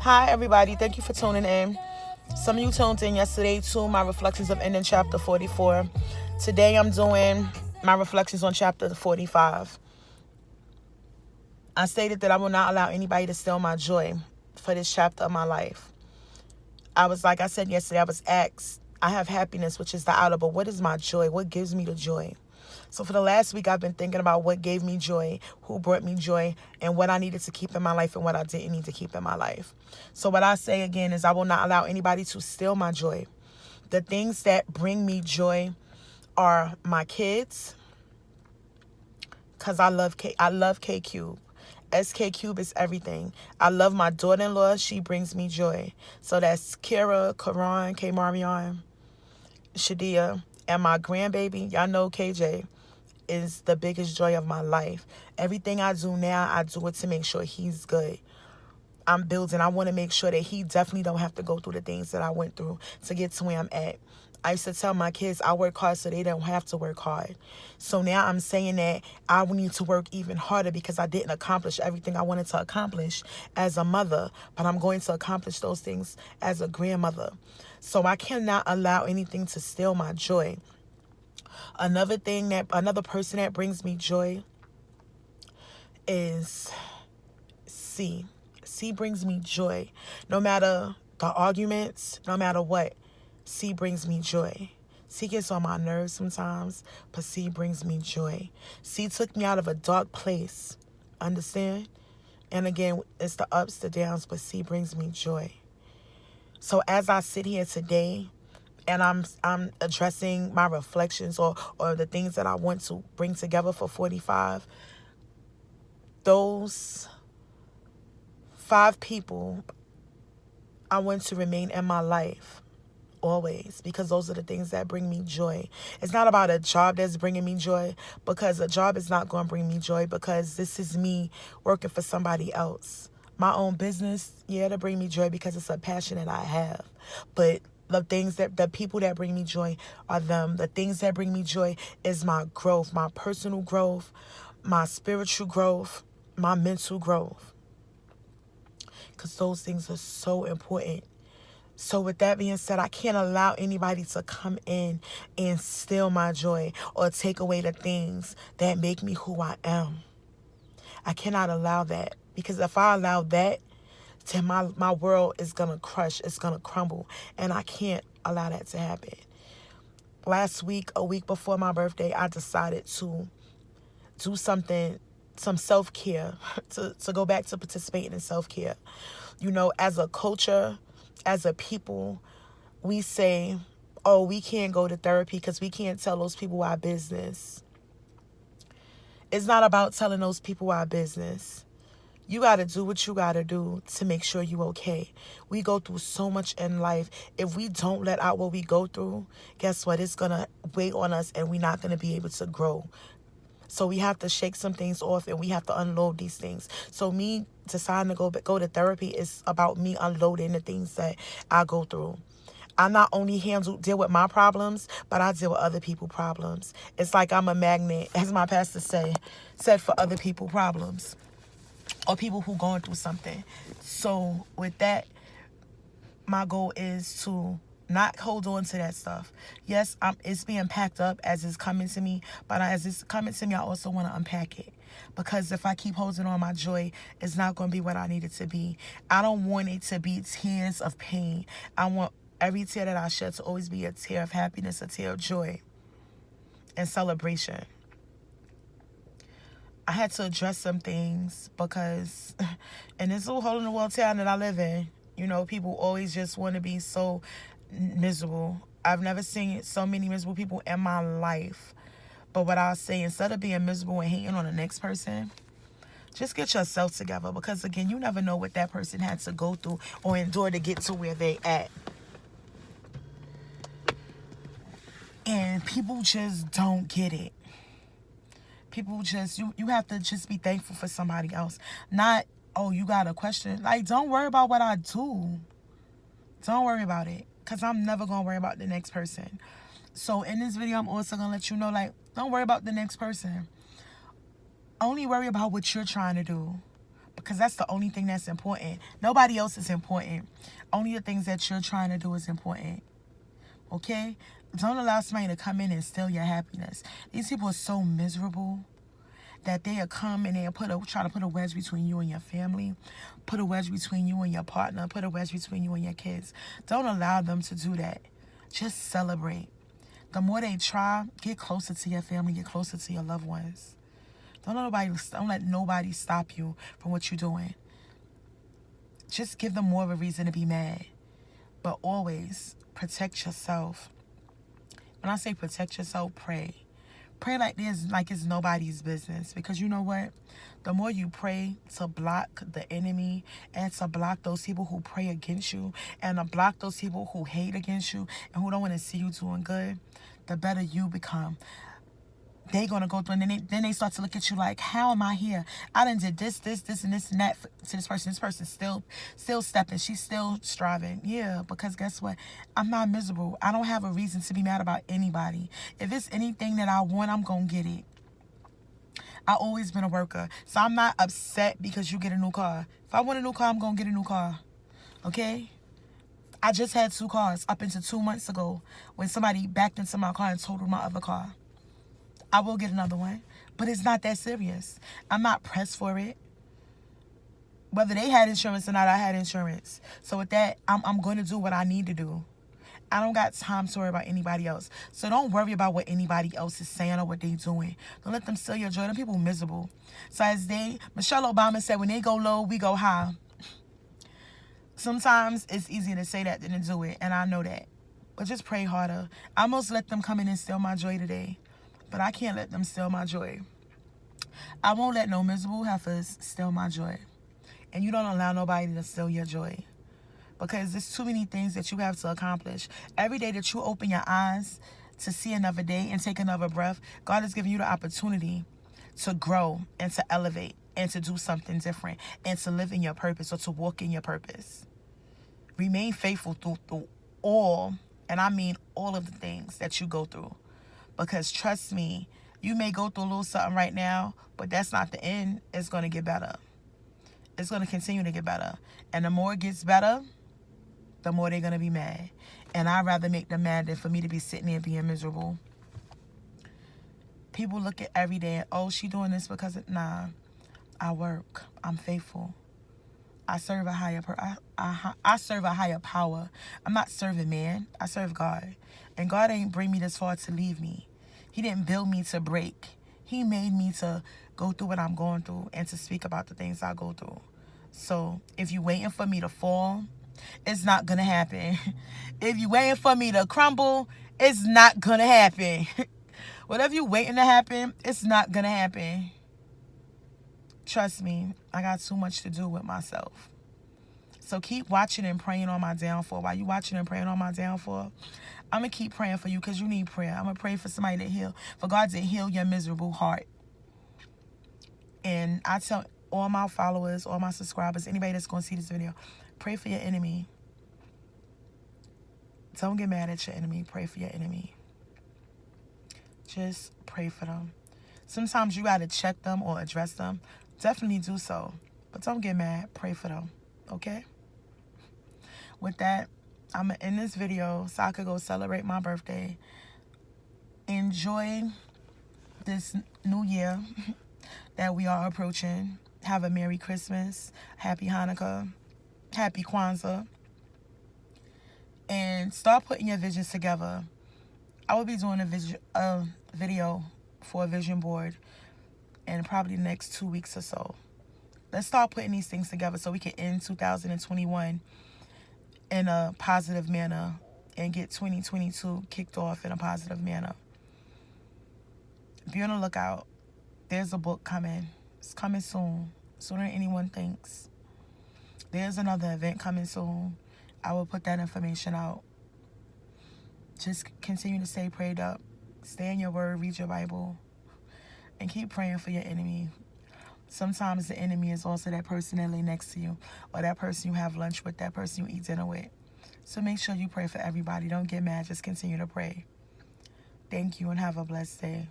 Hi, everybody. Thank you for tuning in. Some of you tuned in yesterday to my reflections of ending chapter 44. Today, I'm doing my reflections on chapter 45. I stated that I will not allow anybody to steal my joy for this chapter of my life. Like I said yesterday, I was asked, I have happiness, which is the outer, but what is my joy? What gives me the joy? So for the last week, I've been thinking about what gave me joy, who brought me joy, and what I needed to keep in my life and what I didn't need to keep in my life. So what I say again is I will not allow anybody to steal my joy. The things that bring me joy are my kids, because I love K Cube. SK Cube is everything. I love my daughter-in-law. She brings me joy. So that's Kira, Karan, K Marion, Shadia, and my grandbaby. Y'all know KJ is the biggest joy of my life. Everything I do now, I do it to make sure he's good. I'm building. I want to make sure that he definitely don't have to go through the things that I went through to get to where I'm at. I used to tell my kids I work hard so they don't have to work hard. So now I'm saying that I need to work even harder because I didn't accomplish everything I wanted to accomplish as a mother, but I'm going to accomplish those things as a grandmother. So I cannot allow anything to steal my joy. Another person that brings me joy is C. C brings me joy. No matter the arguments, no matter what, C brings me joy. C gets on my nerves sometimes, but C brings me joy. C took me out of a dark place. Understand? And again, it's the ups, the downs, but C brings me joy. So as I sit here today, and I'm addressing my reflections or the things that I want to bring together for 45. Those 5 people I want to remain in my life always, because those are the things that bring me joy. It's not about a job that's bringing me joy, because a job is not going to bring me joy, because this is me working for somebody else. My own business, to bring me joy because it's a passion that I have. But the people that bring me joy are them. The things that bring me joy is my growth, my personal growth, my spiritual growth, my mental growth. Because those things are so important. So with that being said, I can't allow anybody to come in and steal my joy or take away the things that make me who I am. I cannot allow that, because if I allow that, then my world is going to crush, it's going to crumble, and I can't allow that to happen. Last week, a week before my birthday, I decided to do something, some self-care, to go back to participating in self-care. As a culture, as a people, we say, oh, we can't go to therapy because we can't tell those people our business. It's not about telling those people our business. You got to do what you got to do to make sure you're okay. We go through so much in life. If we don't let out what we go through, guess what? It's going to weigh on us and we're not going to be able to grow. So we have to shake some things off and we have to unload these things. So me deciding to go to therapy is about me unloading the things that I go through. I not only deal with my problems, but I deal with other people's problems. It's like I'm a magnet, as my pastor said for other people's problems or people who going through something. So with that, my goal is to not hold on to that stuff. Yes, it's being packed up as it's coming to me, but as it's coming to me, I also want to unpack it. Because if I keep holding on my joy, it's not going to be what I need it to be. I don't want it to be tears of pain. I want every tear that I shed to always be a tear of happiness, a tear of joy and celebration. I had to address some things because in this little hole in the world town that I live in, people always just want to be so miserable. I've never seen so many miserable people in my life. But what I'll say, instead of being miserable and hating on the next person, just get yourself together. Because again, you never know what that person had to go through or endure to get to where they at. And people just don't get it. People just, you have to just be thankful for somebody else. Not, oh, you got a question. Like, don't worry about what I do. Don't worry about it. Because I'm never going to worry about the next person. So in this video, I'm also going to let you know, like, don't worry about the next person. Only worry about what you're trying to do. because that's the only thing that's important. Nobody else is important. Only the things that you're trying to do is important. Okay? Don't allow somebody to come in and steal your happiness. These people are so miserable that they'll come and they'll try to put a wedge between you and your family, put a wedge between you and your partner, put a wedge between you and your kids. Don't allow them to do that. Just celebrate. The more they try, get closer to your family, get closer to your loved ones. Don't let nobody stop you from what you're doing. Just give them more of a reason to be mad. But always protect yourself. When I say protect yourself, pray. Pray like it's nobody's business. Because you know what? The more you pray to block the enemy and to block those people who pray against you and to block those people who hate against you and who don't want to see you doing good, the better you become. They're going to go through and then they start to look at you like, how am I here? I done did this, and that to this person. This person's still stepping. She's still striving. Yeah, because guess what? I'm not miserable. I don't have a reason to be mad about anybody. If it's anything that I want, I'm going to get it. I've always been a worker. So I'm not upset because you get a new car. If I want a new car, I'm going to get a new car. Okay? I just had 2 cars up until 2 months ago when somebody backed into my car and totaled my other car. I will get another one, but it's not that serious. I'm not pressed for it. Whether they had insurance or not, I had insurance. So with that, I'm going to do what I need to do. I don't got time to worry about anybody else. So don't worry about what anybody else is saying or what they doing. Don't let them steal your joy. Them people miserable. So Michelle Obama said, when they go low, we go high. Sometimes it's easier to say that than to do it, and I know that. But just pray harder. I almost let them come in and steal my joy today. But I can't let them steal my joy. I won't let no miserable heifers steal my joy. And you don't allow nobody to steal your joy. Because there's too many things that you have to accomplish. Every day that you open your eyes to see another day and take another breath, God is giving you the opportunity to grow and to elevate and to do something different and to live in your purpose or to walk in your purpose. Remain faithful through all, and I mean all of the things that you go through. Because trust me, you may go through a little something right now, but that's not the end. It's going to get better. It's going to continue to get better. And the more it gets better, the more they're going to be mad. And I'd rather make them mad than for me to be sitting there being miserable. People look at every day and, oh, she doing this because nah, I work. I'm faithful. I serve a higher I serve a higher power. I'm not serving man. I serve God. And God ain't bring me this far to leave me. He didn't build me to break. He made me to go through what I'm going through and to speak about the things I go through. So if you're waiting for me to fall, it's not going to happen. If you're waiting for me to crumble, it's not going to happen. Whatever you're waiting to happen, it's not going to happen. Trust me, I got too much to do with myself. So keep watching and praying on my downfall. While you watching and praying on my downfall, I'm going to keep praying for you because you need prayer. I'm going to pray for somebody to heal, for God to heal your miserable heart. And I tell all my followers, all my subscribers, anybody that's going to see this video, pray for your enemy. Don't get mad at your enemy. Pray for your enemy. Just pray for them. Sometimes you got to check them or address them. Definitely do so. But don't get mad. Pray for them. Okay? With that, I'm going to end this video so I could go celebrate my birthday. Enjoy this new year that we are approaching. Have a Merry Christmas. Happy Hanukkah. Happy Kwanzaa. And start putting your visions together. I will be doing a video for a vision board in probably the next 2 weeks or so. Let's start putting these things together so we can end 2021 in a positive manner and get 2022 kicked off in a positive manner. Be on the lookout. There's a book coming. It's coming soon. Sooner than anyone thinks. There's another event coming soon. I will put that information out. Just continue to stay prayed up. Stay in your word. Read your Bible. And keep praying for your enemy. Sometimes the enemy is also that person that lay next to you, or that person you have lunch with, that person you eat dinner with. So make sure you pray for everybody. Don't get mad. Just continue to pray. Thank you and have a blessed day.